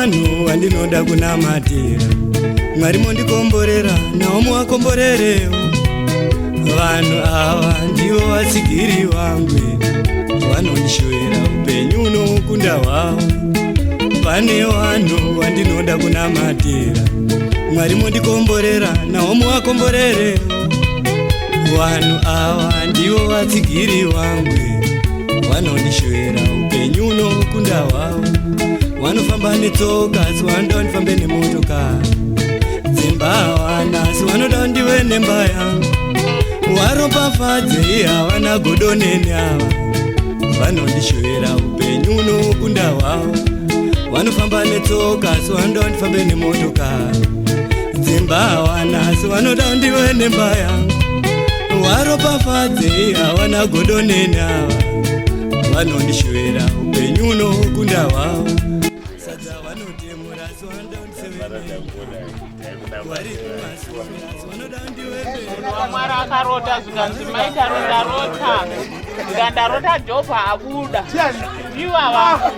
vanhu vandinoda kunamatira. Mwari mondikomborera, nawo muvakomborerewo. Vanhu ava ndivo vatsigiri vangu, vanondishowera upenyu unokunda hwavo. Pane vanhu vandinoda kunamatira. Mwari mondikomborera, nawo muvakomborerewo. Vanhu ava ndivo vatsigiri vangu, vanondishowera upenyu unokunda hwavo. Vanofamba netsoka, asi vanoda ndifambe nemotokari. Dzimba havana, asi vanoda ndive nemba yangu. Varopafadze, havana godoneni ava. Vanondishowera upenyu unokunda hwavo. Vanofamba netsoka, asi vanoda ndifambe nemotokari. Dzimba havana, asi vanoda ndive nemba yangu. Varopafadze, havana godoneni ava. Vanondishowera upenyu unokunda hwavo. Sadza vanotemura, asi vanoda ndisevene. Mwara akarota zvikanzi maita rondarota, ndikandarota Job abuda. Ivo ava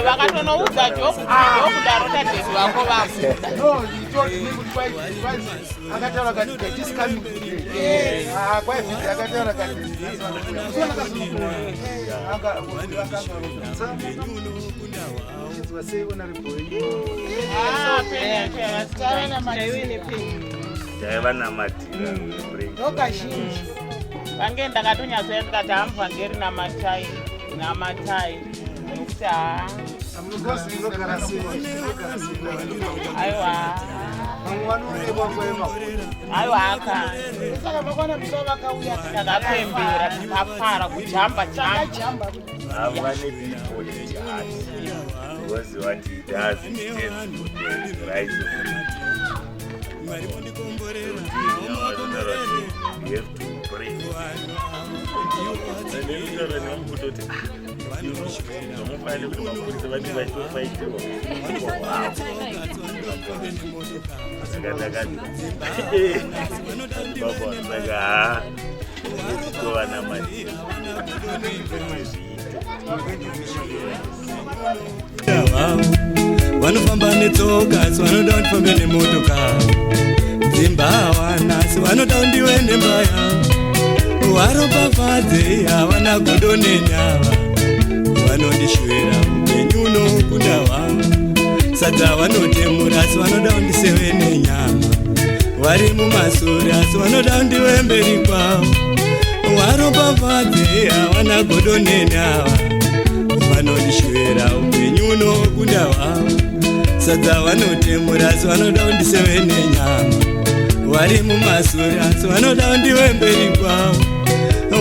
vakatonoudza Job kuti darota dedi wako vabuda. Vange ndakatonyatsoya ndikati hamuvhangeri namatai nokuti aiwa takapembera tikafara kujamba jamba. Because what he does stands for the rights of you have to pray. Vanofamba netsoka, asi vanoda ndifambe nemotokari. Dzimba havana, asi vanoda ndive nemba yangu. Varopafadze, havana godoneni ava. Vanondishowera upenyu unokunda hwavo. Sadza vanotemura, asi vanoda ndisevene nyama. Vari mumashure, asi vanoda ndive mberi kwavo. Varopafadze, havana godoneni ava. Vanondishowera upenyu unokunda hwavo. Sadza vanotemura, asi vanoda ndisevene nyama. Vari mumashure, asi vanoda ndive mberi kwavo.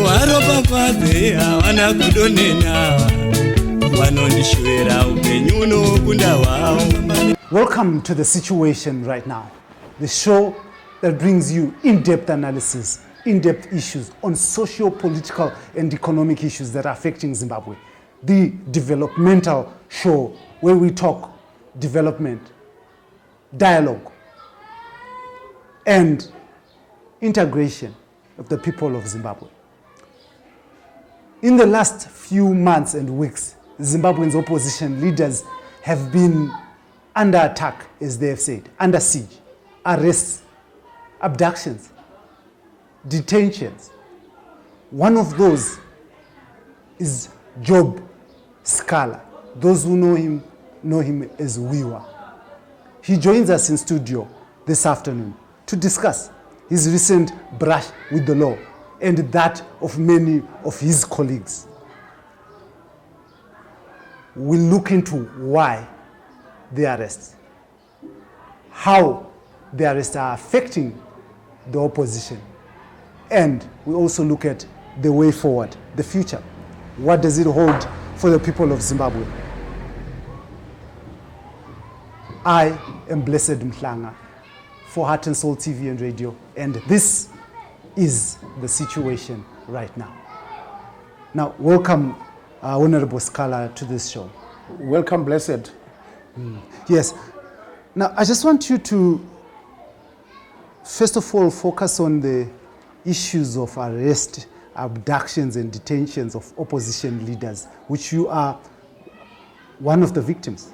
Varopafadze, havana godoneni ava. Vanondishowera upenyu unokunda hwavo. Welcome to The Situation Right Now, the show that brings you in-depth analysis, in-depth issues on socio, political and economic issues that are affecting Zimbabwe. The developmental show where we talk development, dialogue and integration of the people of Zimbabwe. In the last few months and weeks, Zimbabwe's opposition leaders have been under attack, as they have said, under siege, arrests, abductions, detentions. One of those is Job Scala. Those who know him as Wiwa. He joins us in studio this afternoon to discuss his recent brush with the law and that of many of his colleagues. We'll look into why the arrests, how the arrests are affecting the opposition, and we also look at the way forward, the future. What does it hold for the people of Zimbabwe? I am Blessed Mhlanga for Heart and Soul TV and Radio, and this is The Situation Right Now. Now, welcome Honorable Scala to this show. Welcome, Blessed. Yes. Now, I just want you to, first of all, focus on the issues of arrest, abductions and detentions of opposition leaders, which you are one of the victims.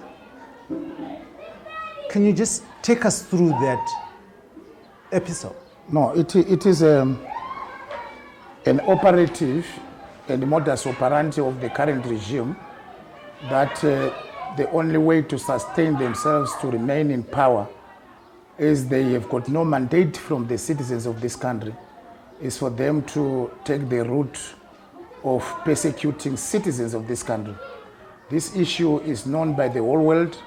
Can you just take us through that episode? No, it is an operative and modus operandi of the current regime that the only way to sustain themselves to remain in power is they have got no mandate from the citizens of this country, is for them to take the route of persecuting citizens of this country. This issue is known by the whole world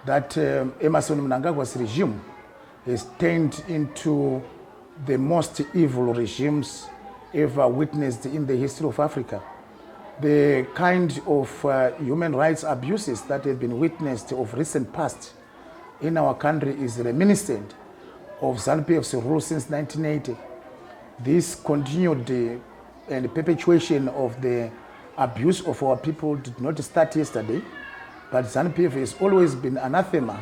that Emmerson Mnangagwa's regime has turned into the most evil regimes ever witnessed in the history of Africa. The kind of human rights abuses that have been witnessed of recent past in our country is reminiscent of ZANU-PF's rule since 1980. This continued and perpetuation of the abuse of our people did not start yesterday, but ZANU-PF has always been anathema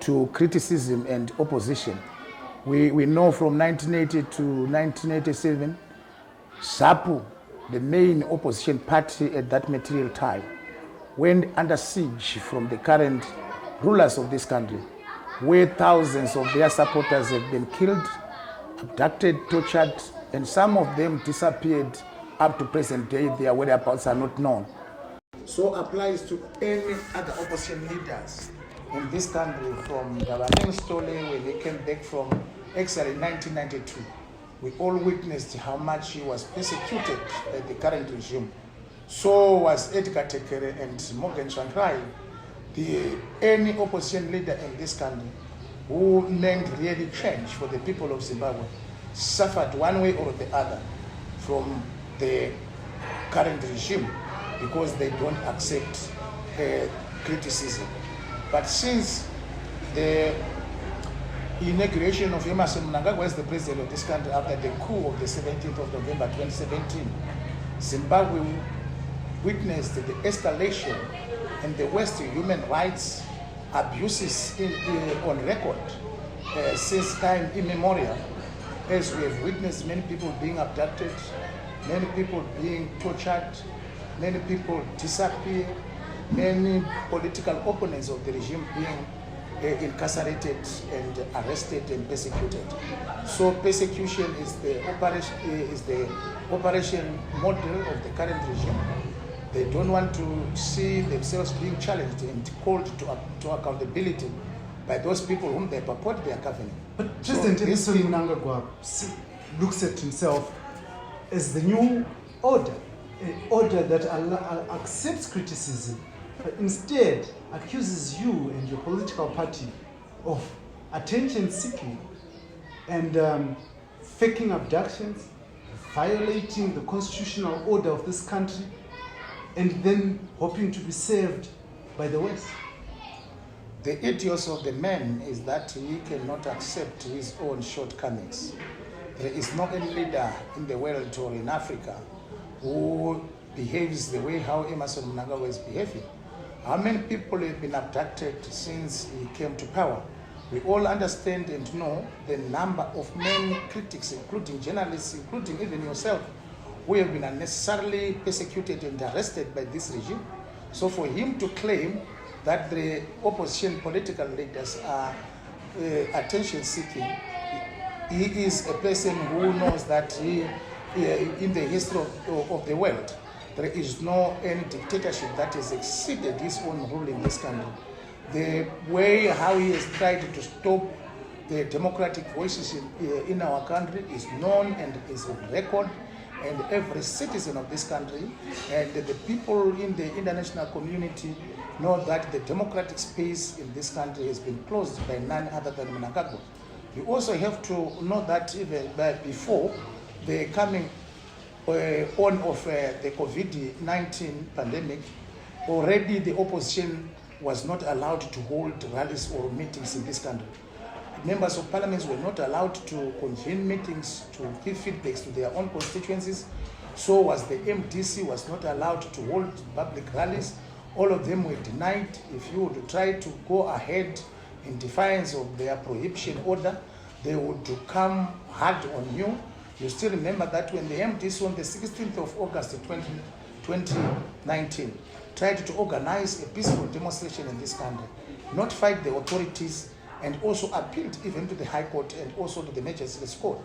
to criticism and opposition. We know from 1980 to 1987, ZAPU, the main opposition party at that material time, went under siege from the current rulers of this country, where thousands of their supporters have been killed, abducted, tortured, and some of them disappeared up to present day. Their whereabouts are not known. So applies to any other opposition leaders in this country, from Gabanin Stole when he came back from exile in 1992. We all witnessed how much he was persecuted by the current regime. So was Edgar Tekere and Morgan Tsvangirai. Any opposition leader in this country who meant really change for the people of Zimbabwe suffered one way or the other from the current regime because they don't accept criticism. But since the inauguration of Emmerson Mnangagwa as the president of this country after the coup of the 17th of November 2017, Zimbabwe witnessed the escalation and the worst human rights abuses on record since time immemorial, as we have witnessed many people being abducted, many people being tortured, many people disappear, many political opponents of the regime being incarcerated and arrested and persecuted. So persecution is the operation model of the current regime. They don't want to see themselves being challenged and called to accountability by those people whom they purport they are governing. But President Emmerson Mnangagwa looks at himself as the new order, an order that accepts criticism, but instead accuses you and your political party of attention seeking and faking abductions, violating the constitutional order of this country, and then hoping to be saved by the West. The ethos of the man is that he cannot accept his own shortcomings. There is no any leader in the world or in Africa who behaves the way how Emmerson Mnangagwa is behaving. How many people have been abducted since he came to power? We all understand and know the number of many critics, including journalists, including even yourself, who have been unnecessarily persecuted and arrested by this regime. So for him to claim that the opposition political leaders are attention-seeking, he is a person who knows that in the history of the world, there is no any dictatorship that has exceeded his own rule in this country. The way how he has tried to stop the democratic voices in our country is known and is on record, and every citizen of this country and the people in the international community know that the democratic space in this country has been closed by none other than Mnangagwa. You also have to know that even before the coming on of the COVID-19 pandemic, already the opposition was not allowed to hold rallies or meetings in this country. Members of parliament were not allowed to convene meetings to give feedbacks to their own constituencies. So was the MDC was not allowed to hold public rallies. All of them were denied. If you would try to go ahead in defiance of their prohibition order, they would come hard on you. You still remember that when the MDC on the 16th of August 2019 tried to organize a peaceful demonstration in this country, notified the authorities, and also appealed even to the High Court and also to the Magistrates Court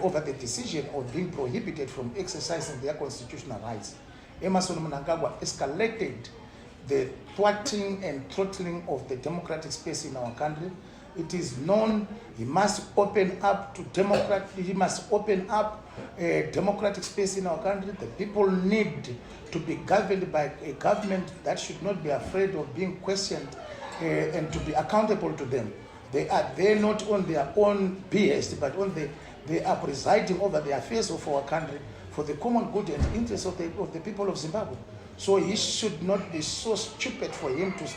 over the decision of being prohibited from exercising their constitutional rights. Emmerson Mnangagwa escalated the thwarting and throttling of the democratic space in our country. It is known he must open up to democratic space in our country. The people need to be governed by a government that should not be afraid of being questioned and to be accountable to them. They are there not on their own behest, but they are presiding over the affairs of our country for the common good and interest of the people of Zimbabwe. So he should not be so stupid for him to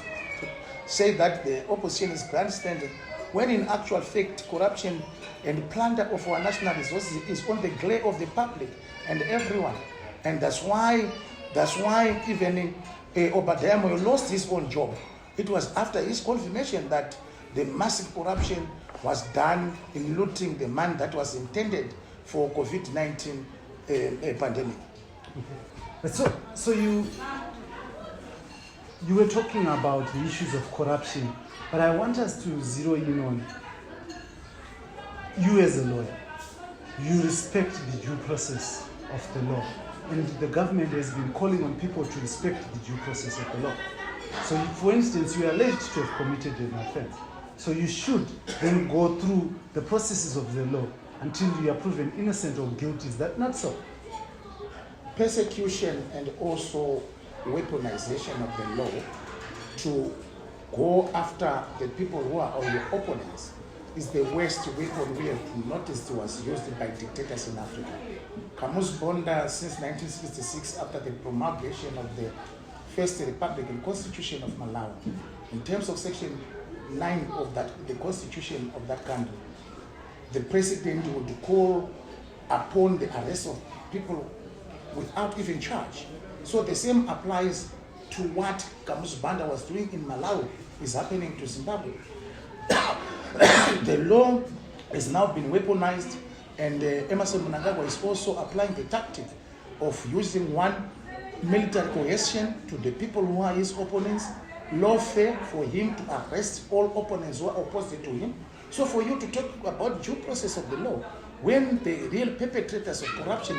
say that the opposition is grandstanding, when in actual fact corruption and plunder of our national resources is on the glare of the public and everyone. And that's why even Obadiah Moyo lost his own job. It was after his confirmation that the massive corruption was done in looting the money that was intended for COVID-19 pandemic. But so you were talking about the issues of corruption, but I want us to zero in on you as a lawyer. You respect the due process of the law, and the government has been calling on people to respect the due process of the law. So if, for instance, you are alleged to have committed an offense, so you should then go through the processes of the law until you are proven innocent or guilty. Is that not so? Persecution and also weaponization of the law to go after the people who are your opponents is the worst weapon we have noticed was used by dictators in Africa. Camus Bonda, since 1966, after the promulgation of the First Republican Constitution of Malawi, in terms of Section 9 of the Constitution of that country, the president would call upon the arrest of people without even charge. So the same applies to what Camus Banda was doing in Malawi is happening to Zimbabwe. The law has now been weaponized, and Emmerson Mnangagwa is also applying the tactic of using one military coercion to the people who are his opponents, lawfare for him to arrest all opponents who are opposed to him. So for you to talk about due process of the law, when the real perpetrators of corruption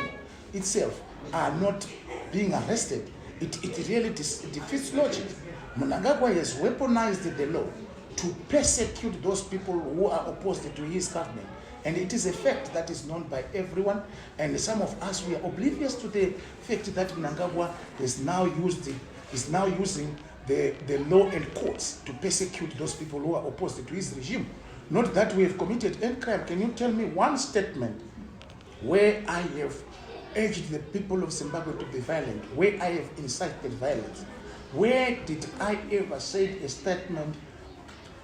itself are not being arrested, it really defeats logic. Mnangagwa has weaponized the law to persecute those people who are opposed to his government. And it is a fact that is known by everyone, and some of us, we are oblivious to the fact that Mnangagwa is now using the law and courts to persecute those people who are opposed to his regime. Not that we have committed any crime. Can you tell me one statement where I have urged the people of Zimbabwe to be violent, where I have incited violence? Where did I ever say a statement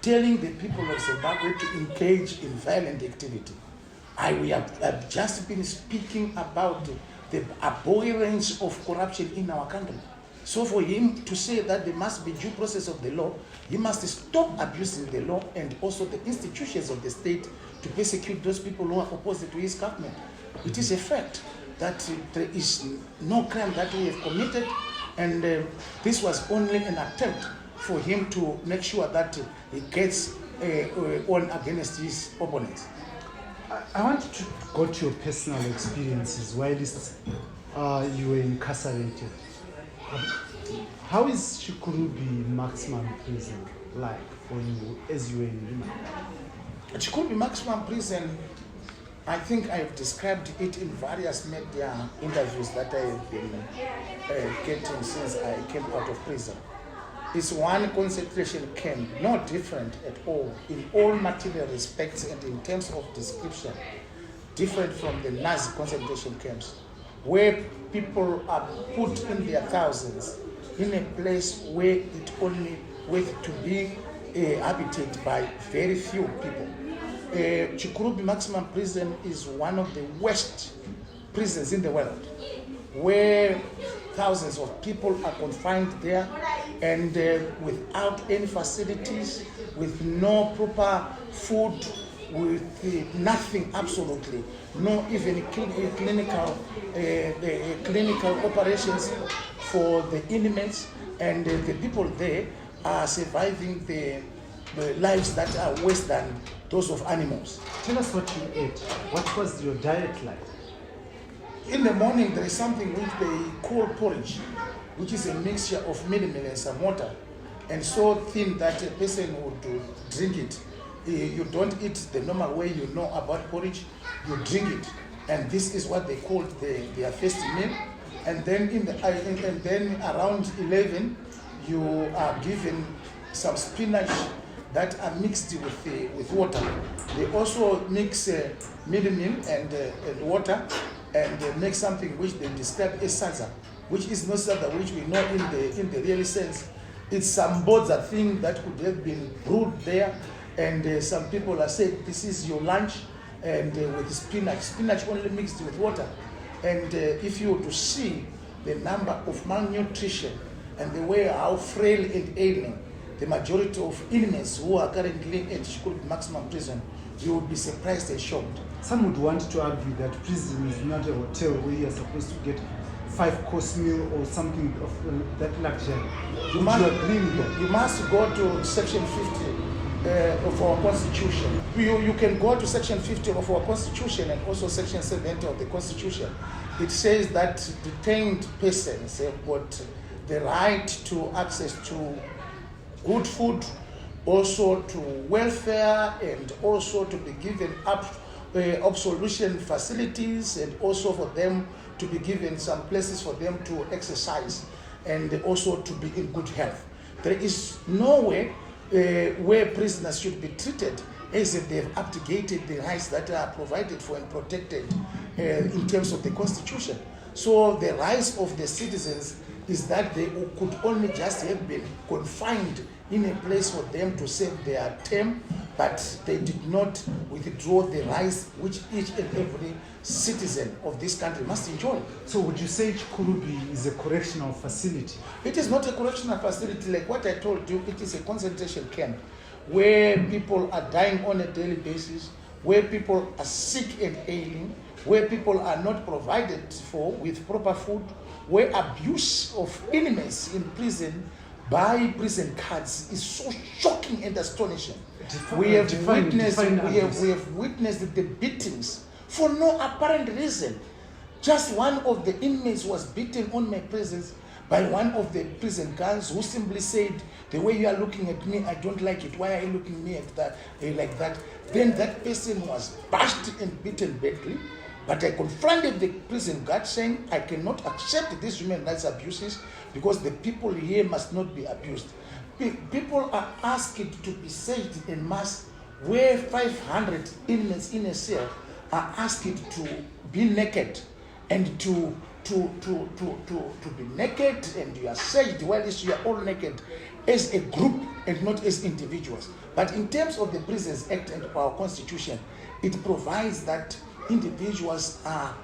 telling the people of Zimbabwe to engage in violent activity? We have just been speaking about the abhorrence of corruption in our country. So for him to say that there must be due process of the law, he must stop abusing the law and also the institutions of the state to persecute those people who are opposed to his government. It is a fact that there is no crime that we have committed, and this was only an attempt for him to make sure that he gets on against his opponents. I want to go to your personal experiences while you were incarcerated. How is Chikurubi maximum prison like for you as you were in Lima? Chikurubi maximum prison, I think I have described it in various media interviews that I have been getting since I came out of prison. It's one concentration camp, not different at all, in all material respects and in terms of description, different from the Nazi concentration camps, where people are put in their thousands in a place where it only worth to be habited by very few people. Chikurubi Maximum Prison is one of the worst prisons in the world, where thousands of people are confined there and without any facilities, with no proper food, with nothing absolutely, no even clinical operations for the inmates. and the people there are surviving the lives that are worse than those of animals. Tell us what you ate. What was your diet like? In the morning, there is something which they call porridge, which is a mixture of mealie meal and some water, and so thin that a person would drink it. You don't eat the normal way you know about porridge, you drink it. And this is what they called their first meal. And then and then around 11, you are given some spinach that are mixed with water. They also mix mealie meal and water and make something which they describe as salsa, which is not salsa which we know in the real sense. It's some bodza thing that could have been brewed there, and some people are saying this is your lunch, and with spinach only mixed with water. And if you were to see the number of malnutrition and the way how frail and ailing the majority of inmates who are currently at Shukuru maximum prison, you would be surprised and shocked. Some would want to argue that prison is not a hotel where you're supposed to get 5-course meal or something of that luxury. You must go to section 50 of our constitution. You can go to section 50 of our constitution and also section 70 of the constitution. It says that detained persons have got the right to access to good food, also to welfare, and also to be given absolution facilities, and also for them to be given some places for them to exercise, and also to be in good health. There is no way where prisoners should be treated as if they have abdicated the rights that are provided for and protected in terms of the constitution. So the rights of the citizens is that they could only just have been confined in a place for them to serve their term, but they did not withdraw the rights which each and every citizen of this country must enjoy. So would you say Chikurubi is a correctional facility? It is not a correctional facility. Like what I told you, it is a concentration camp where people are dying on a daily basis, where people are sick and ailing, where people are not provided for with proper food, where abuse of inmates in prison by prison guards is so shocking and astonishing. We have witnessed the beatings for no apparent reason. Just one of the inmates was beaten on my presence by one of the prison guards who simply said, "The way you are looking at me, I don't like it. Why are you looking at me like that?" Then that person was bashed and beaten badly. But I confronted the prison guard saying, I cannot accept these human rights abuses because the people here must not be abused. People are asked to be saved en masse, where 500 inmates in a cell are asked to be naked and to be naked, and you are saved while you are all naked as a group and not as individuals. But in terms of the Prisons Act and our constitution, it provides that individuals are,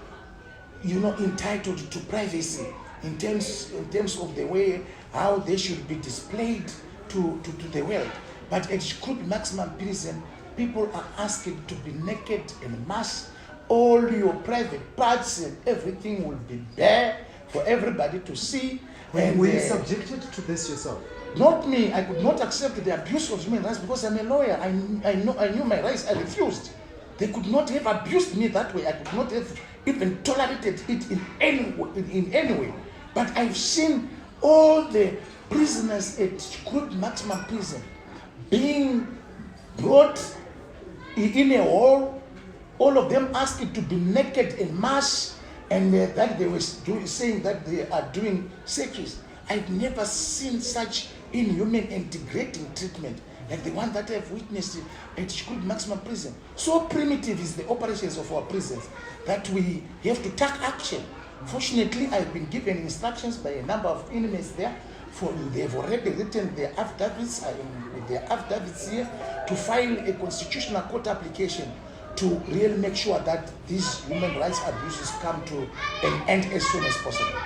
entitled to privacy in terms of the way how they should be displayed to the world. But at Shukuru maximum prison, people are asked to be naked en masse. All your private parts and everything will be bare for everybody to see. Were you subjected to this yourself? Not me. I could not accept the abuse of human rights because I'm a lawyer. I knew my rights. I refused. They could not have abused me that way. I could not have even tolerated it in any way. But I've seen all the prisoners at Shukuru maximum prison being brought in a hall, all of them asked to be naked en masse, and that they were saying that they are doing searches. I've never seen such inhuman and degrading treatment like the one that I've witnessed at Shukuru maximum prison. So primitive is the operations of our prisons that we have to take action. Fortunately, I've been given instructions by a number of inmates there. They've already written their affidavits. I am with their affidavits here to file a constitutional court application to really make sure that these human rights abuses come to an end as soon as possible.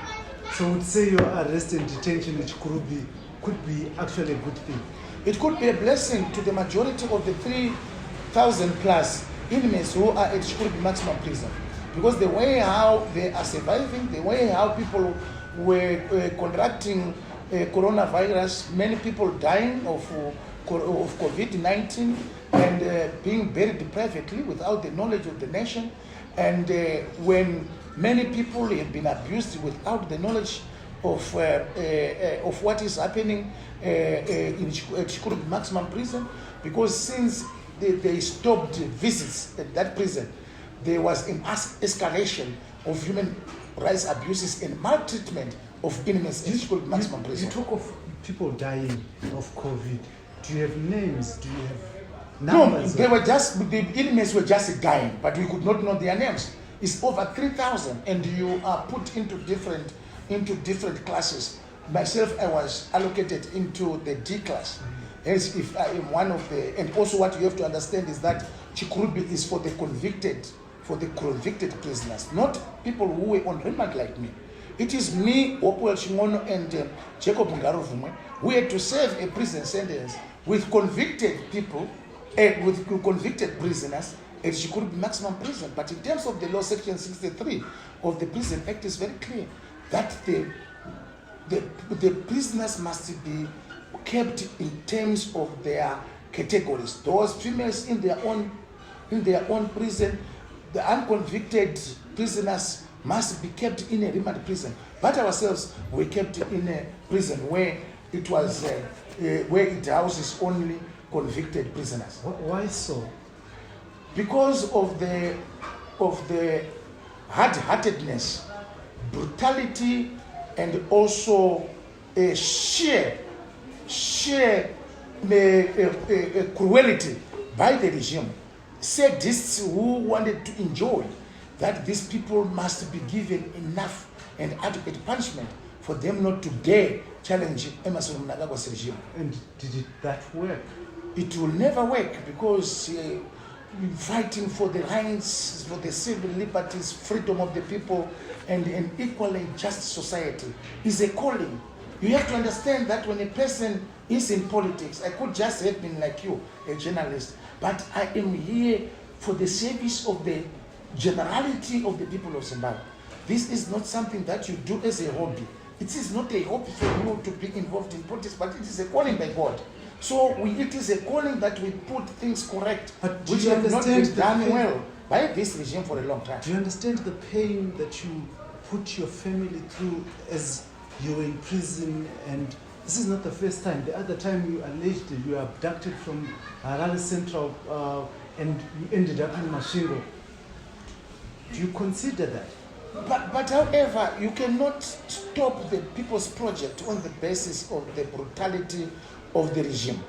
So would say your arrest and detention at Chikurubi could be actually a good thing? It could be a blessing to the majority of the 3,000 plus inmates who are at Shukuru maximum prison. Because the way how they are surviving, the way how people were conducting coronavirus, many people dying of COVID-19 and being buried privately without the knowledge of the nation. And when many people have been abused without the knowledge of what is happening in Chikuru maximum prison, because since they stopped visits at that prison, there was an escalation of human rights abuses and maltreatment of inmates in Chikuru maximum prison. You talk of people dying of COVID. Do you have names? Do you have numbers? No, the inmates were just dying, but we could not know their names. It's over 3,000, and you are put into different classes. Myself, I was allocated into the D class, as if I am one of the. And also, what you have to understand is that Chikurubi is for the convicted prisoners, not people who were on remand like me. It is me, Opuel Shimono, and Jacob Ngarovumwe, who had to serve a prison sentence with convicted people, with convicted prisoners at Chikurubi maximum prison. But in terms of the law, section 63 of the Prison Act is very clear that the prisoners must be kept in terms of their categories. Those females in their own prison, the unconvicted prisoners must be kept in a remand prison. But ourselves, we kept in a prison where it was where it houses only convicted prisoners. Why so? Because of the hard-heartedness, brutality, and also a sheer cruelty by the regime. Sadists who wanted to enjoy that these people must be given enough and adequate punishment for them not to dare challenge Emerson Mnangagwa's regime. And did that work? It will never work, because fighting for the rights, for the civil liberties, freedom of the people, and an equal and just society is a calling. You have to understand that when a person is in politics, I could just have been like you, a journalist, but I am here for the service of the generality of the people of Zimbabwe. This is not something that you do as a hobby. It is not a hobby for you to be involved in politics, but it is a calling by God. So it is a calling that we put things correct, which have not been done well by this regime for a long time. Do you understand the pain that you put your family through as you were in prison? And this is not the first time. The other time you alleged you were abducted from Harare Central and you ended up in Mashingo. Do you consider that? But however, you cannot stop the people's project on the basis of the brutality of the regime.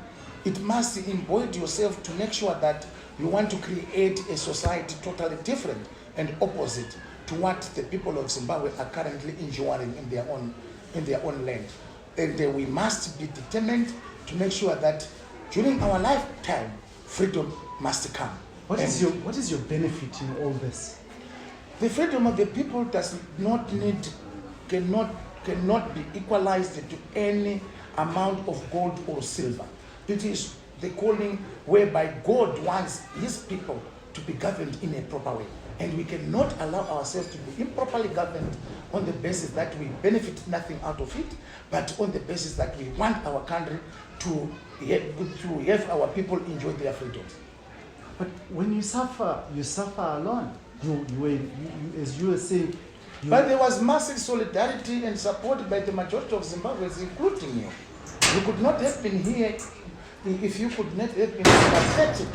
It must embody yourself to make sure that you want to create a society totally different and opposite to what the people of Zimbabwe are currently enjoying in their own land. And we must be determined to make sure that during our lifetime, freedom must come. What is your benefit in all this? The freedom of the people cannot be equalized to any amount of gold or silver. It is the calling whereby God wants his people to be governed in a proper way. And we cannot allow ourselves to be improperly governed on the basis that we benefit nothing out of it, but on the basis that we want our country to have our people enjoy their freedoms. But when you suffer alone. As you were saying. But there was massive solidarity and support by the majority of Zimbabweans, including you. You could not have been here if you could not have been sympathetic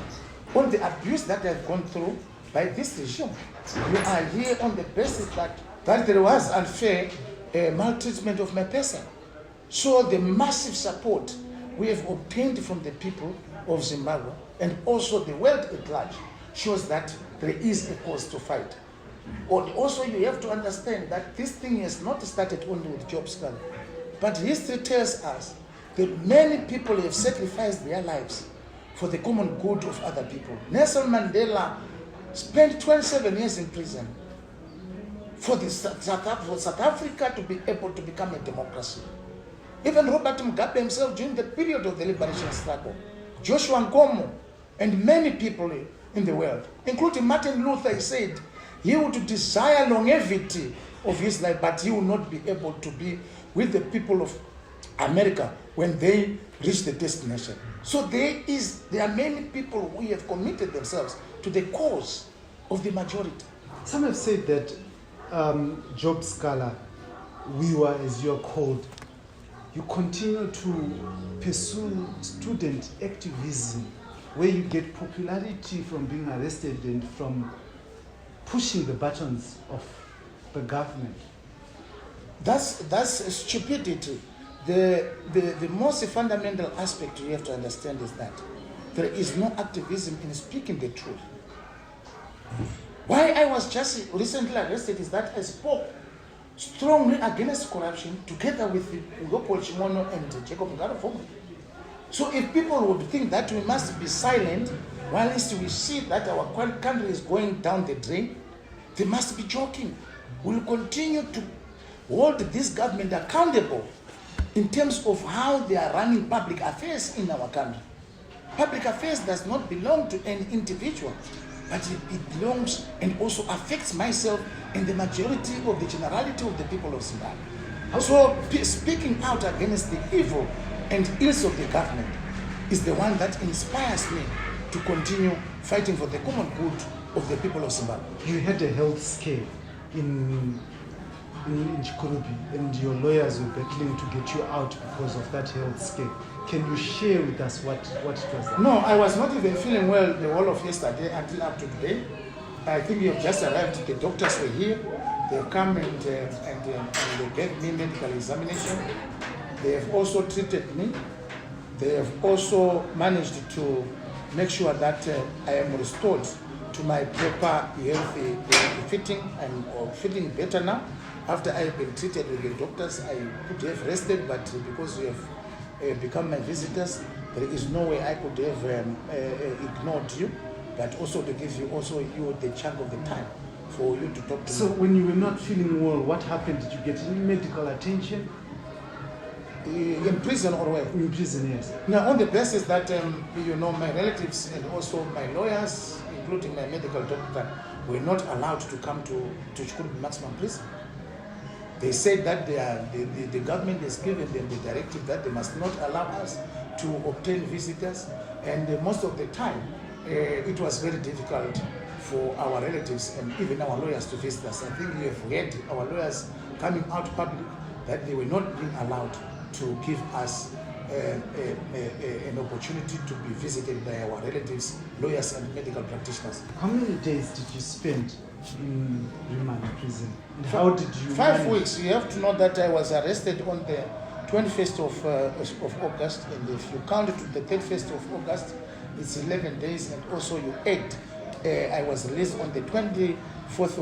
on the abuse that I've gone through by this regime. You are here on the basis that there was unfair maltreatment of my person. So the massive support we have obtained from the people of Zimbabwe and also the world at large shows that there is a cause to fight. Also, you have to understand that this thing has not started only with Job Scully, but history tells us that many people have sacrificed their lives for the common good of other people. Nelson Mandela spent 27 years in prison for South Africa to be able to become a democracy. Even Robert Mugabe himself during the period of the liberation struggle, Joshua Nkomo, and many people in the world, including Martin Luther, he said he would desire longevity of his life, but he will not be able to be with the people of America when they reach the destination. So there are many people who have committed themselves to the cause of the majority. Some have said that Job Scala, Wiwa as you're called, you continue to pursue student activism where you get popularity from being arrested and from pushing the buttons of the government. That's stupidity. The most fundamental aspect you have to understand is that there is no activism in speaking the truth. Why I was just recently arrested is that I spoke strongly against corruption together with Leopold Chimono and Jacob Ngarufomo. So if people would think that we must be silent whilst we see that our country is going down the drain, they must be joking. We will continue to hold this government accountable in terms of how they are running public affairs in our country. Public affairs does not belong to any individual, but it belongs and also affects myself and the majority of the generality of the people of Zimbabwe. So speaking out against the evil and ills of the government is the one that inspires me to continue fighting for the common good of the people of Zimbabwe. You had a health scare in Chikurubi, and your lawyers were battling to get you out because of that health scare. Can you share with us what it was like? No, I was not even feeling well the whole of yesterday until up to today. I think you have just arrived. The doctors were here. They have come and they gave me medical examination. They have also treated me. They have also managed to make sure that I am restored to my proper healthy fitting. I'm feeling better now. After I have been treated with the doctors, I could have rested, but because you have become my visitors, there is no way I could have ignored you, but also to give you the chunk of the time for you to talk to me. So when you were not feeling well, what happened? Did you get any medical attention? In prison or where? In prison, yes. Now, on the basis that, my relatives and also my lawyers, including my medical doctor, were not allowed to come to Chikurubi Maximum Prison. They said that the government has given them the directive that they must not allow us to obtain visitors, and most of the time it was very difficult for our relatives and even our lawyers to visit us. I think we have heard our lawyers coming out public that they were not being allowed to give us an opportunity to be visited by our relatives, lawyers and medical practitioners. How many days did you spend in remand prison? And how did you 5 weeks. You have to know that I was arrested on the 21st of August, and if you count it to the 31st of August, it's 11 days, and also you add, I was released on the 24th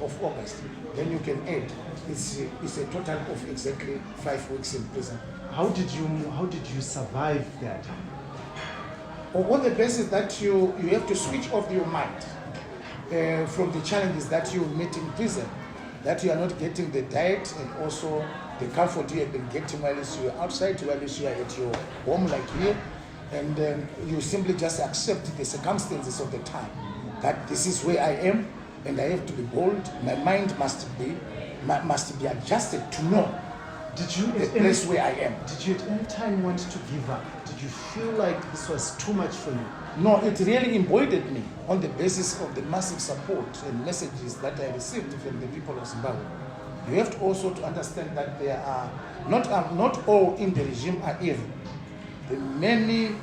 of August. Then you can add. It's a total of exactly 5 weeks in prison. How did you survive that? On the basis that you have to switch off your mind from the challenges that you meet in prison, that you are not getting the diet and also the comfort you have been getting while you are outside, while you are at your home like here, and you simply just accept the circumstances of the time, that this is where I am and I have to be bold. My mind must be adjusted to know the place where I am. Did you at any time want to give up? Did you feel like this was too much for you? No, it really embodied me on the basis of the massive support and messages that I received from the people of Zimbabwe. You have to also to understand that there are not all in the regime are evil. The many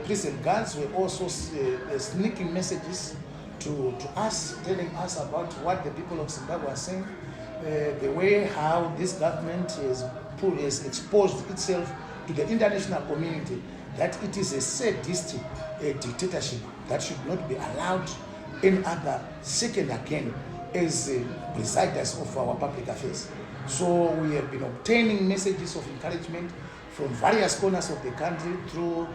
prison guards were also sneaking messages to us, telling us about what the people of Zimbabwe are saying, the way how this government has exposed itself to the international community, that it is a sadistic dictatorship that should not be allowed any other second again as presiders of our public affairs. So we have been obtaining messages of encouragement from various corners of the country through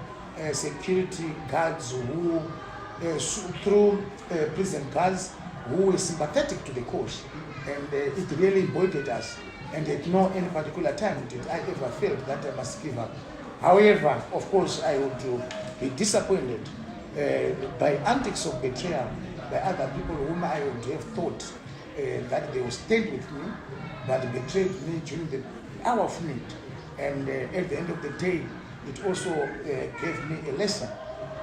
security guards through prison guards who were sympathetic to the cause, and it really embodied us. And at no any particular time did I ever feel that I must give up. However, of course, I would be disappointed by antics of betrayal by other people whom I would have thought that they would stand with me, but betrayed me during the hour of need. And at the end of the day, it also gave me a lesson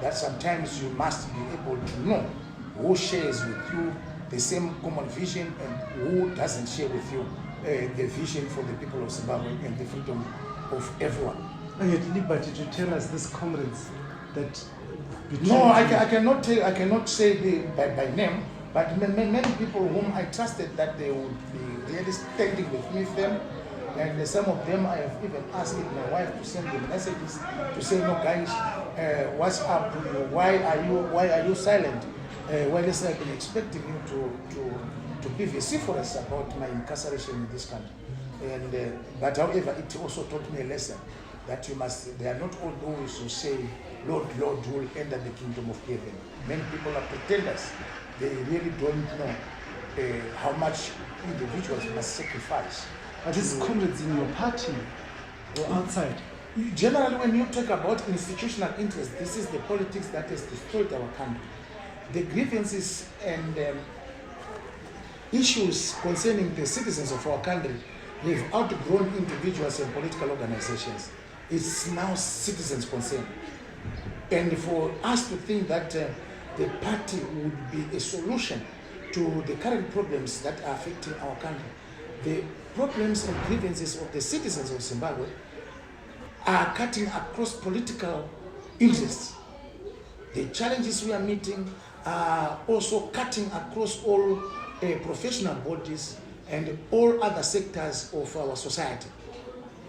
that sometimes you must be able to know who shares with you the same common vision and who doesn't share with you the vision for the people of Zimbabwe and the freedom of everyone. Are you at liberty to tell us these comrades that? No, I cannot say by name, but many people whom I trusted that they would be really standing with me them. And some of them I have even asked my wife to send them messages to say, no guys, what's up with you? Why are you silent? Well, yes, I've been expecting you to be vociferous about my incarceration in this country. And but however, it also taught me a lesson that they are not all those who say, Lord, Lord, who will enter the kingdom of heaven. Many people are pretenders. They really don't know how much individuals must sacrifice. Are these comrades in your party or outside? Generally, when you talk about institutional interest, this is the politics that has destroyed our country. The grievances and issues concerning the citizens of our country have outgrown individuals and political organizations. It's now citizens' concern. And for us to think that the party would be a solution to the current problems that are affecting our country, the problems and grievances of the citizens of Zimbabwe are cutting across political interests. The challenges we are meeting are also cutting across all professional bodies and all other sectors of our society.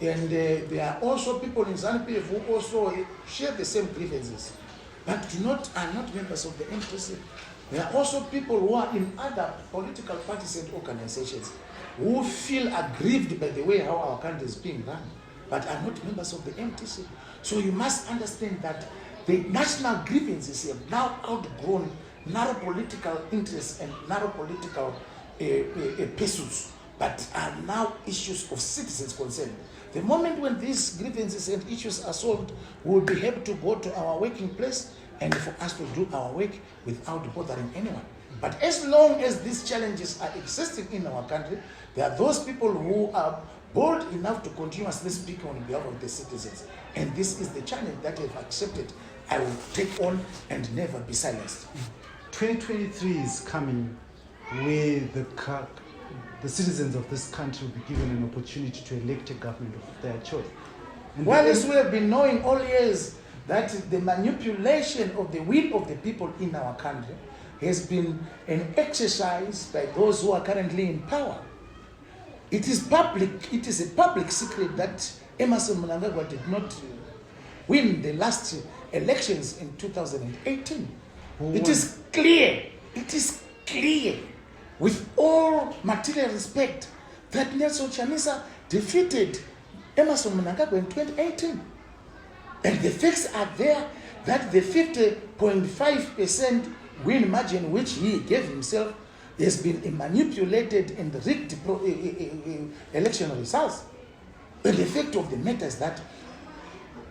And there are also people in ZANU-PF who also share the same grievances, but are not members of the MTC. There are also people who are in other political parties and organizations who feel aggrieved by the way how our country is being run, but are not members of the MTC. So you must understand that the national grievances have now outgrown narrow political interests and narrow political pursuits, but are now issues of citizens' concern. The moment when these grievances and issues are solved, we will be able to go to our working place and for us to do our work without bothering anyone. But as long as these challenges are existing in our country, there are those people who are bold enough to continuously speak on behalf of the citizens. And this is the challenge that I have accepted. I will take on and never be silenced. 2023 is coming where the citizens of this country will be given an opportunity to elect a government of their choice. And while as we have been knowing all years that the manipulation of the will of the people in our country has been an exercise by those who are currently in power. It is a public secret that Emerson Mnangagwa did not win the last elections in 2018. It is clear, with all material respect, that Nelson Chamisa defeated Emerson Mnangagwa in 2018. And the facts are there that the 50.5% win margin which he gave himself has been manipulated and rigged election results. And the fact of the matter is that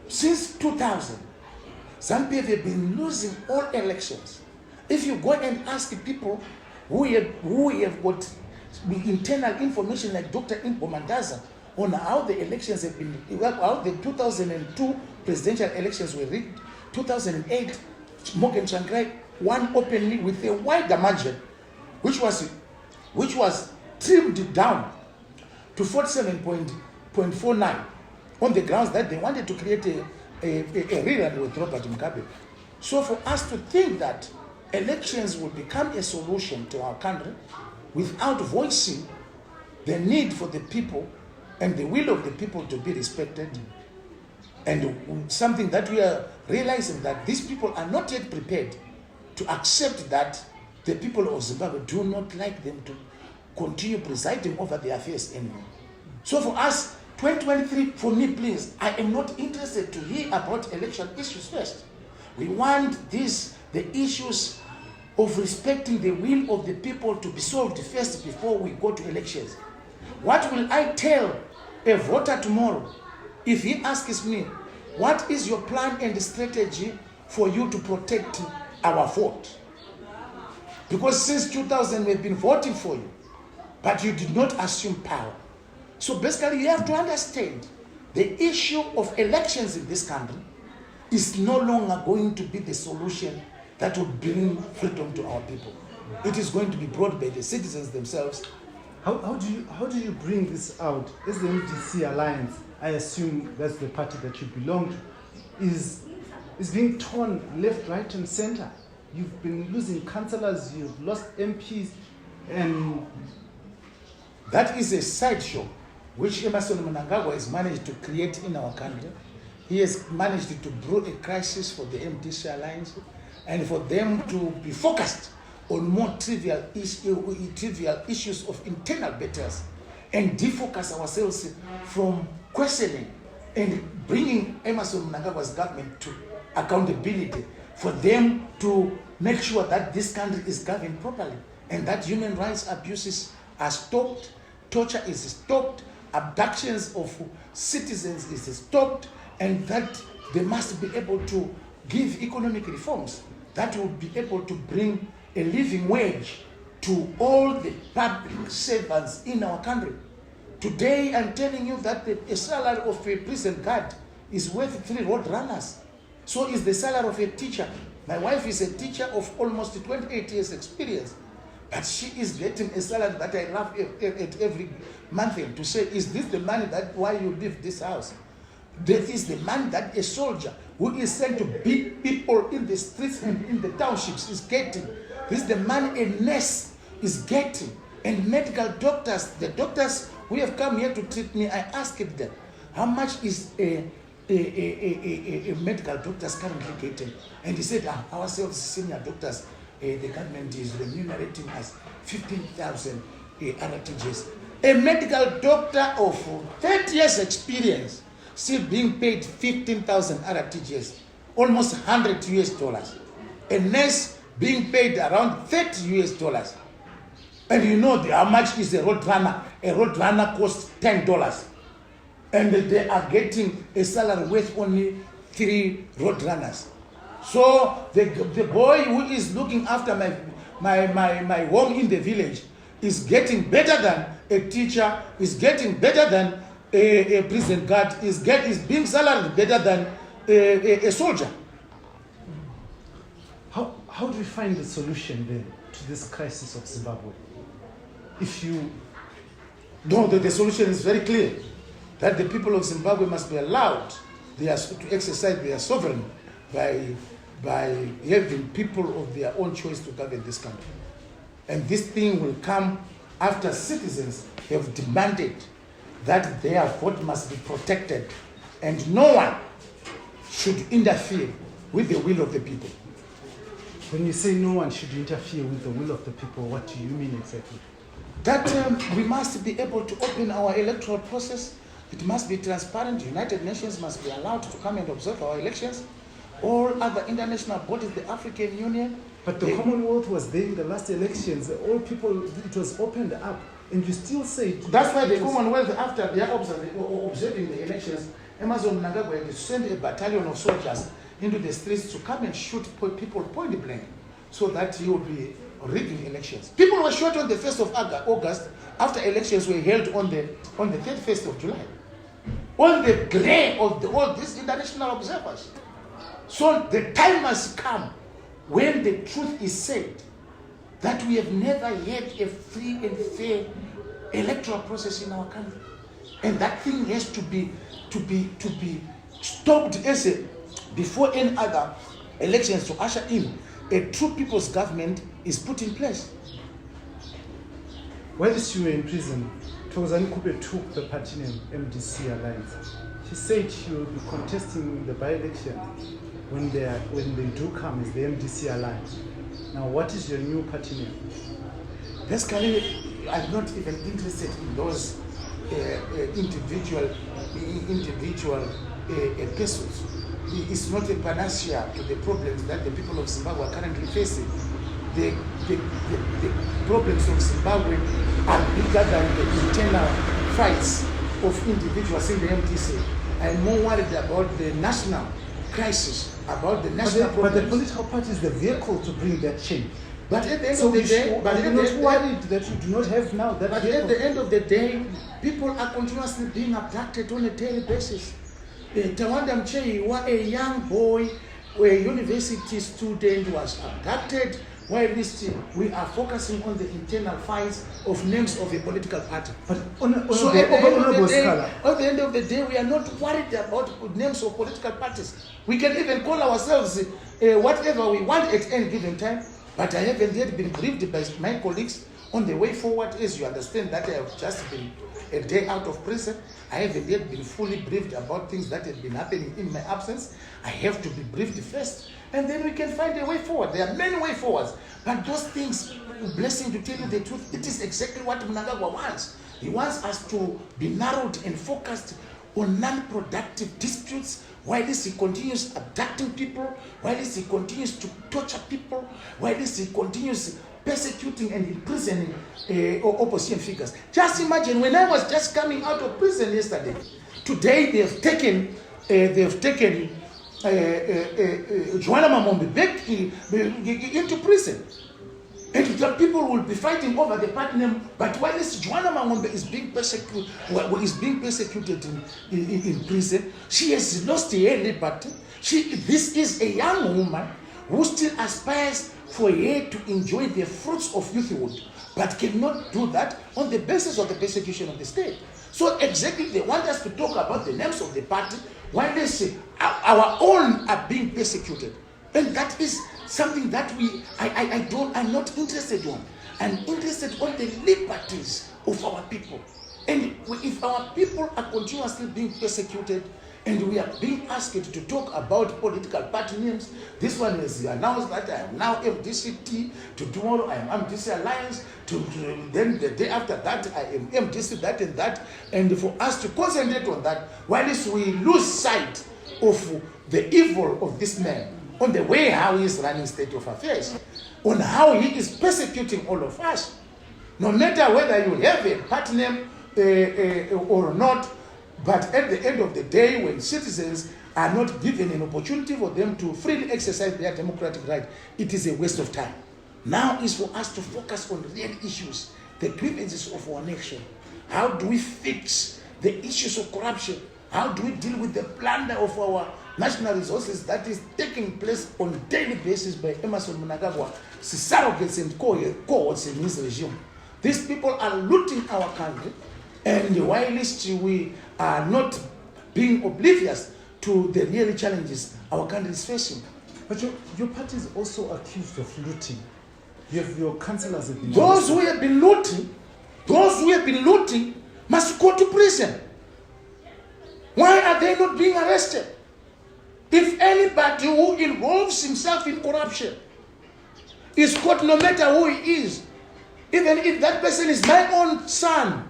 since 2000, ZANU-PF have been losing all elections. If you go and ask people who have got internal information like Dr. Imbo Mandaza on how the elections have been, how the 2002 presidential elections were rigged, 2008, Morgan Tsvangirai won openly with a wider margin, which was trimmed down to 47.49 on the grounds that they wanted to create a rerun with Robert Mugabe. So for us to think that elections will become a solution to our country without voicing the need for the people and the will of the people to be respected, and something that we are realizing that these people are not yet prepared to accept that the people of Zimbabwe do not like them to continue presiding over their affairs anymore. So for us, 2023, for me, please, I am not interested to hear about election issues first. We want the issues of respecting the will of the people to be solved first before we go to elections. What will I tell a voter tomorrow if he asks me, what is your plan and strategy for you to protect our vote? Because since 2000 we've been voting for you, but you did not assume power. So basically you have to understand the issue of elections in this country is no longer going to be the solution that would bring freedom to our people. It is going to be brought by the citizens themselves. How do you bring this out? As the MDC Alliance, I assume that's the party that you belong to, is being torn left, right, and center. You've been losing councillors, you've lost MPs, and that is a sideshow which Emerson Mnangagwa has managed to create in our country. He has managed to brew a crisis for the MDC Alliance and for them to be focused on more trivial issues of internal battles and defocus ourselves from questioning and bringing Emerson Mnangagwa's government to accountability for them to make sure that this country is governed properly and that human rights abuses are stopped, torture is stopped, abductions of citizens is stopped, and that they must be able to give economic reforms that will be able to bring a living wage to all the public servants in our country. Today, I'm telling you that a salary of a prison guard is worth 3 road runners. So is the salary of a teacher. My wife is a teacher of almost 28 years experience, but she is getting a salary that I laugh at every month to say, is this the money that why you leave this house? That is the money that a soldier who is sent to beat people in the streets and in the townships is getting. This is the money a nurse is getting. And medical doctors, the doctors who have come here to treat me, I asked them, how much is a medical doctors currently getting? And he said, ourselves senior doctors, the government is remunerating us 15,000 RTGs. A medical doctor of 30 years experience still being paid 15,000 RTGs, almost $100. A nurse being paid around $30. And you know how much is a road runner? A road runner costs $10. And they are getting a salary worth only 3 road runners. So the boy who is looking after my home in the village is getting better than a teacher, is getting better than a prison guard, is being salaried better than a soldier. How do we find the solution then to this crisis of Zimbabwe? If you... No, the solution is very clear. That the people of Zimbabwe must be allowed to exercise their sovereignty by having people of their own choice to govern this country. And this thing will come after citizens have demanded that their vote must be protected and no one should interfere with the will of the people. When you say no one should interfere with the will of the people, what do you mean exactly? That we must be able to open our electoral process. It must be transparent. United Nations must be allowed to come and observe our elections. All other international bodies, the African Union. But the Commonwealth was there in the last elections. All people, it was opened up. And you still say... That's why the Commonwealth, after they are observing the elections, Emerson Mnangagwa had sent a battalion of soldiers into the streets to come and shoot people point blank so that he would be rigging elections. People were shot on the 1st of August after elections were held on the 31st of July. On the glare of all these international observers. So the time has come when the truth is said that we have never had a free and fair electoral process in our country. And that thing has to be stopped before any other elections to usher in a true people's government is put in place. While you were in prison, Thokozani Kube took the party name MDC Alliance. She said she will be contesting the by-election when they do come as the MDC Alliance. Now, what is your new party name? Basically, I'm not even interested in those individual persons. It's not a panacea to the problems that the people of Zimbabwe are currently facing. The problems of Zimbabwe are bigger than the internal fights of individuals in the MDC. I'm more worried about the national crisis, about the national problems. But the political party is the vehicle to bring that change. But at the end So of the you day, should- but are at you the not end- worried that you do not have now that But vehicle? at the end of the day, people are continuously being abducted on a daily basis. Tawanda Mchei, a young boy, a university student was abducted, while we are focusing on the internal fights of names of a political party. But So at Honorable Scala, at the end of the day, we are not worried about names of political parties. We can even call ourselves whatever we want at any given time. But I haven't yet been briefed by my colleagues on the way forward. As you understand that I have just been a day out of prison, I haven't yet been fully briefed about things that have been happening in my absence. I have to be briefed first, and then we can find a way forward. There are many way forwards, but those things, blessing to tell you the truth, it is exactly what Mnangagwa wants. He wants us to be narrowed and focused on non-productive disputes, while he continues abducting people, while he continues to torture people, while he continues persecuting and imprisoning opposition figures. Just imagine, when I was just coming out of prison yesterday, today they have taken Joanna Mamombe back into prison. And the people will be fighting over the party name, but while this Joanna Mamombe is being persecuted in prison, she has lost her liberty. This is a young woman who still aspires for her to enjoy the fruits of youthhood, but cannot do that on the basis of the persecution of the state. So exactly, they want us to talk about the names of the party, while they say our own are being persecuted. And that is something that I'm not interested on. I'm interested on the liberties of our people. And if our people are continuously being persecuted, and we are being asked to talk about political party names, this one is announced that I am now MDCT, to tomorrow I am MDC Alliance, then the day after that I am MDC that and that, and for us to concentrate on that, while we lose sight of the evil of this man, on the way how he is running state of affairs, on how he is persecuting all of us. No matter whether you have a party name or not, but at the end of the day, when citizens are not given an opportunity for them to freely exercise their democratic right, it is a waste of time. Now is for us to focus on real issues, the grievances of our nation. How do we fix the issues of corruption? How do we deal with the plunder of our national resources that is taking place on a daily basis by Emerson Mnangagwa, surrogates and cohorts in his regime? These people are looting our country, and whilst we are not being oblivious to the real challenges our country is facing. but your party is also accused of looting. You have your councillors have been Those who have been looting must go to prison. Why are they not being arrested? If anybody who involves himself in corruption is caught, no matter who he is, even if that person is my own son,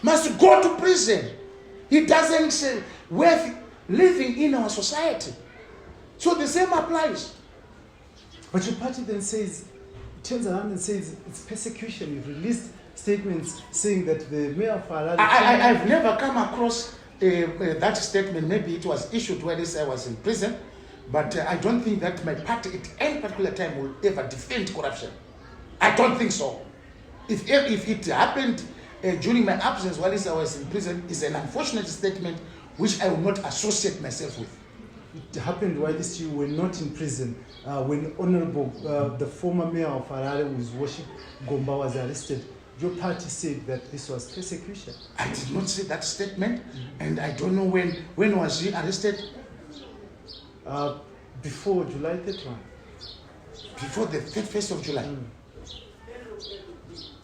must go to prison. He doesn't worth living in our society. So the same applies. But your party then turns around and says it's persecution. You've released statements saying that the mayor of Harare... I've never come across that statement. Maybe it was issued while I was in prison, but I don't think that my party at any particular time will ever defend corruption. I don't think so. If it happened during my absence while I was in prison, is an unfortunate statement which I will not associate myself with. It happened while you were not in prison, when Honorable, the former mayor of Harare, whose worship Gomba, was arrested. Your party said that this was persecution. I did not say that statement, and I don't know when was he arrested? Before July 31. Before the 31st of July.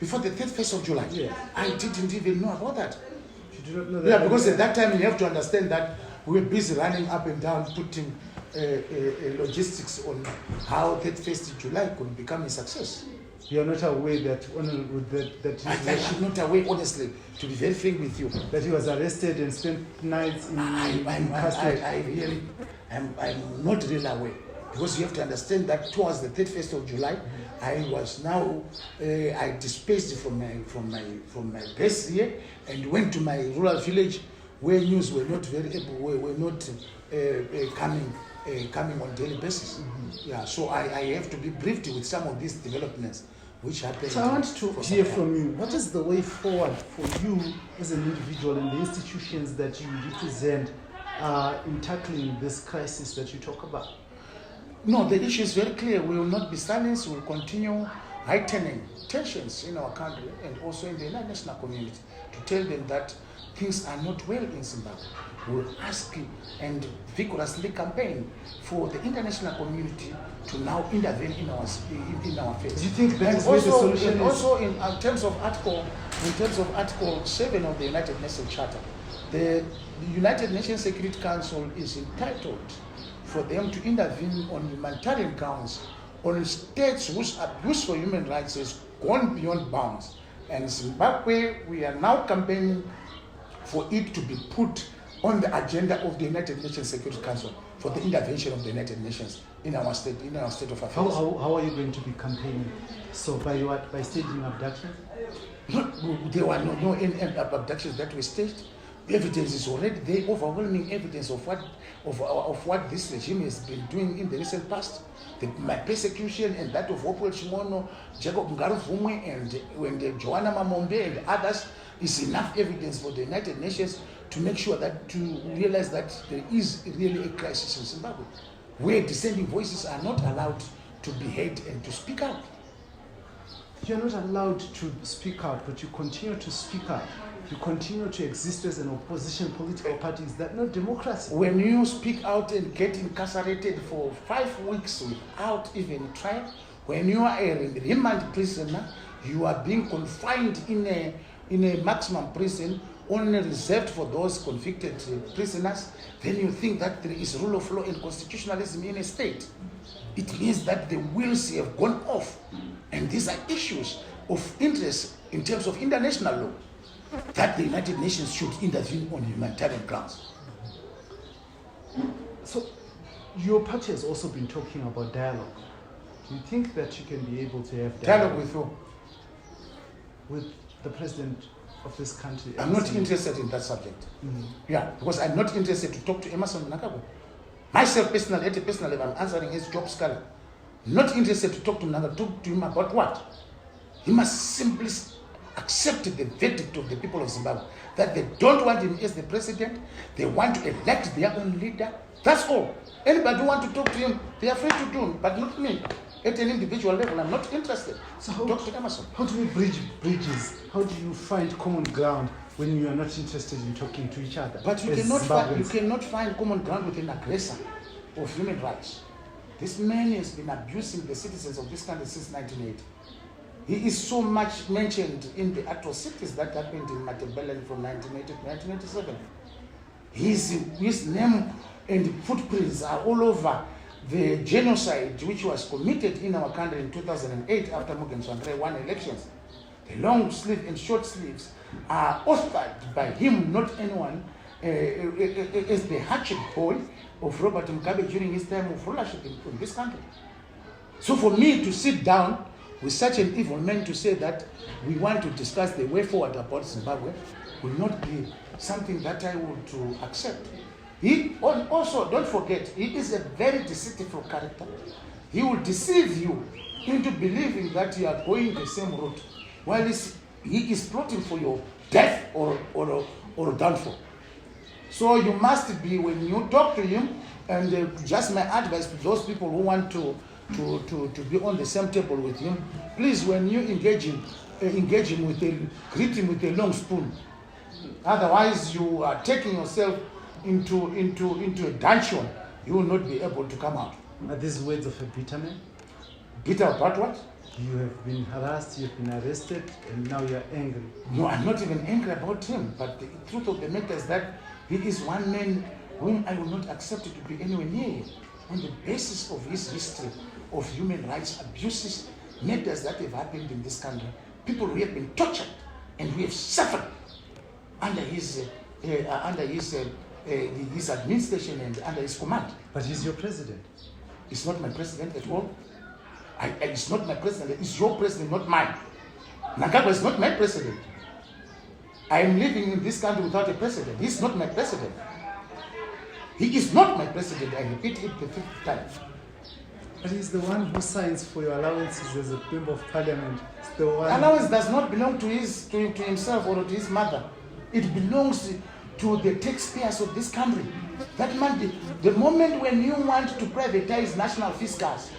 Before the 31st of July. Yeah. I didn't even know about that. You do not know that? Yeah, because at that time you have to understand that we were busy running up and down, putting logistics on how 31st of July could become a success. You are not aware that I'm not aware, honestly, to be very frank with you. that he was arrested and spent nights in custody. I'm not really aware, because you have to understand that towards the 31st of July, I was now I dispersed from my base here and went to my rural village where news were not very able, were not coming coming on daily basis. Yeah, so I have to be briefed with some of these developments which happen. So I want to hear from you. What is the way forward for you as an individual and the institutions that you represent in tackling this crisis that you talk about? No, the issue is very clear. We will not be silenced. We will continue heightening tensions in our country and also in the international community to tell them that things are not well in Zimbabwe. We will ask and vigorously campaign for the international community to now intervene in our affairs. Do you think that is where the solution is? Also in terms of Article 7 of the United Nations Charter, the United Nations Security Council is entitled for them to intervene on humanitarian grounds on states whose abuse for human rights has gone beyond bounds. And Zimbabwe, we are now campaigning for it to be put on the agenda of the United Nations Security Council for the intervention of the United Nations in our state of affairs. How are you going to be campaigning? So by what? By staging abductions? No, there were no abductions that were staged. The evidence is already there, overwhelming evidence of what this regime has been doing in the recent past. My persecution and that of Opel Shimono, Jacob Ngaruvumwe, and Joanna Mamombe and others is enough evidence for the United Nations to make sure that, to realize that there is really a crisis in Zimbabwe, where dissenting voices are not allowed to be heard and to speak out. You're not allowed to speak out, but you continue to speak out. You continue to exist as an opposition political party. Is that not democracy? When you speak out and get incarcerated for 5 weeks without even trial, when you are a remand prisoner, you are being confined in a maximum prison only reserved for those convicted prisoners, then you think that there is rule of law and constitutionalism in a state. It means that the wheels have gone off. And these are issues of interest in terms of international law, that the United Nations should intervene on humanitarian grounds. So, your party has also been talking about dialogue. Do you think that you can be able to have Dialogue with who? With the president of this country? I'm not interested in that subject. Yeah, because I'm not interested to talk to Emerson Mnangagwa. Myself personally, at a personal level, I'm answering his job scholar. Not interested to talk to Mnangagwa. Talk to him about what? He must simply accept the verdict of the people of Zimbabwe, that they don't want him as the president, they want to elect their own leader. That's all. Anybody who wants to talk to him, they are free to do it, but not me. At an individual level, I'm not interested. So talk to Emerson. How do we bridge bridges? How do you find common ground when you are not interested in talking to each other? But you cannot find common ground with an aggressor of human rights. This man has been abusing the citizens of this country since 1980. He is so much mentioned in the atrocities that happened in Matabeleland from 1980 to 1987. His name and footprints are all over the genocide which was committed in our country in 2008 after Morgan Tsvangirai won elections. The long sleeve and short sleeves are authored by him, not anyone, as the hatchet boy of Robert Mugabe during his time of rulership in this country. So for me to sit down with such an evil man to say that we want to discuss the way forward about Zimbabwe will not be something that I would to accept. He also, don't forget, he is a very deceitful character. He will deceive you into believing that you are going the same route, while he is plotting for your death or downfall. So you must be, when you talk to him, and just my advice to those people who want to be on the same table with him, please, when you engage him greet him with a long spoon. Otherwise, you are taking yourself into a dungeon. You will not be able to come out. Are these words of a bitter man? Bitter about what? You have been harassed, you have been arrested, and now you are angry. No, I'm not even angry about him. But the truth of the matter is that he is one man whom I will not accept to be anywhere near him, on the basis of his history of human rights abuses, matters that have happened in this country. People who have been tortured and who have suffered under his administration and under his command. But he's your president. He's not my president at all. It's not my president. It's your president, not mine. Mnangagwa is not my president. I am living in this country without a president. He's not my president. He is not my president. I repeat it the 5th time. But he's the one who signs for your allowances as a member of parliament. It's the one. Allowance does not belong to himself or to his mother. It belongs to the taxpayers of this country. That man, the moment when you want to privatize national fiscals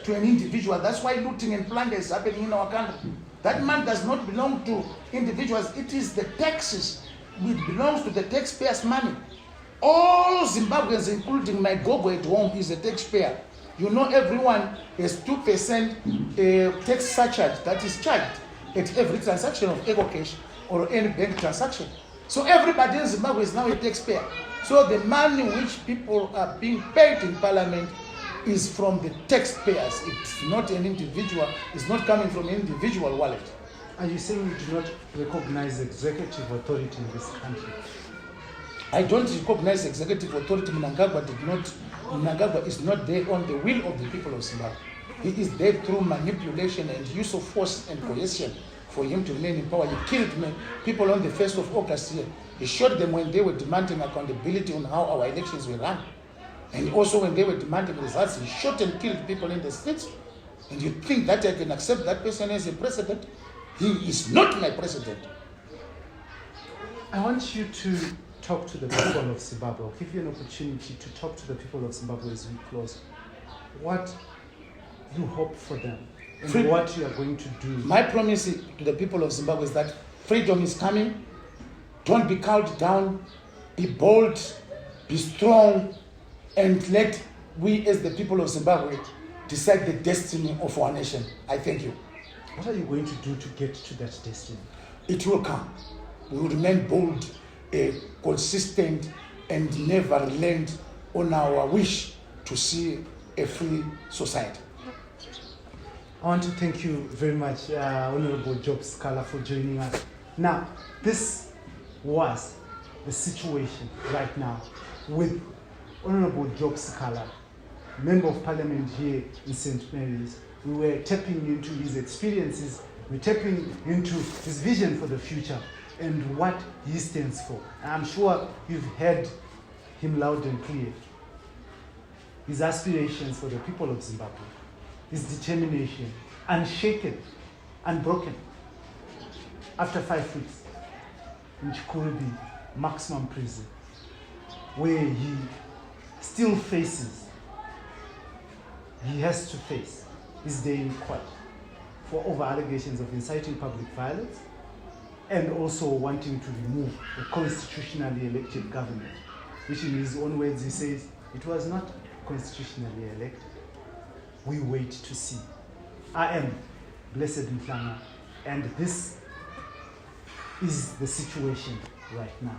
to an individual, that's why looting and plunder is happening in our country. That man does not belong to individuals. It is the taxes. It belongs to the taxpayers' money. All Zimbabweans, including my gogo at home, is a taxpayer. You know, everyone has 2% tax surcharge that is charged at every transaction of EcoCash or any bank transaction. So everybody in Zimbabwe is now a taxpayer. So the money which people are being paid in parliament is from the taxpayers. It's not an individual. It's not coming from an individual wallet. Are you saying you do not recognize executive authority in this country? I don't recognize executive authority. Mnangagwa is not there on the will of the people of Zimbabwe. He is there through manipulation and use of force and coercion for him to remain in power. He killed people on the 1st of August here. He shot them when they were demanding accountability on how our elections were run. And also when they were demanding results, he shot and killed people in the streets. And you think that I can accept that person as a president? He is not my president. I want you to talk to the people of Zimbabwe. I'll give you an opportunity to talk to the people of Zimbabwe as we close. What you hope for them and what you are going to do. My promise to the people of Zimbabwe is that freedom is coming. Don't be cowed down. Be bold. Be strong. And let we as the people of Zimbabwe decide the destiny of our nation. I thank you. What are you going to do to get to that destiny? It will come. We will remain bold, consistent, and never relent on our wish to see a free society. I want to thank you very much, Honorable Job Scala, for joining us. Now, this was the situation right now with Honorable Job Scala, Member of Parliament here in St. Mary's. We were tapping into his experiences, we're tapping into his vision for the future and what he stands for. And I'm sure you've heard him loud and clear. His aspirations for the people of Zimbabwe, his determination, unshaken, unbroken. After 5 weeks in Chikurubi maximum prison, where he still has to face his day in court for over allegations of inciting public violence and also wanting to remove a constitutionally elected government, which in his own words he says it was not constitutionally elected. We wait to see. I am Blessed Mhlanga, and this is the situation right now.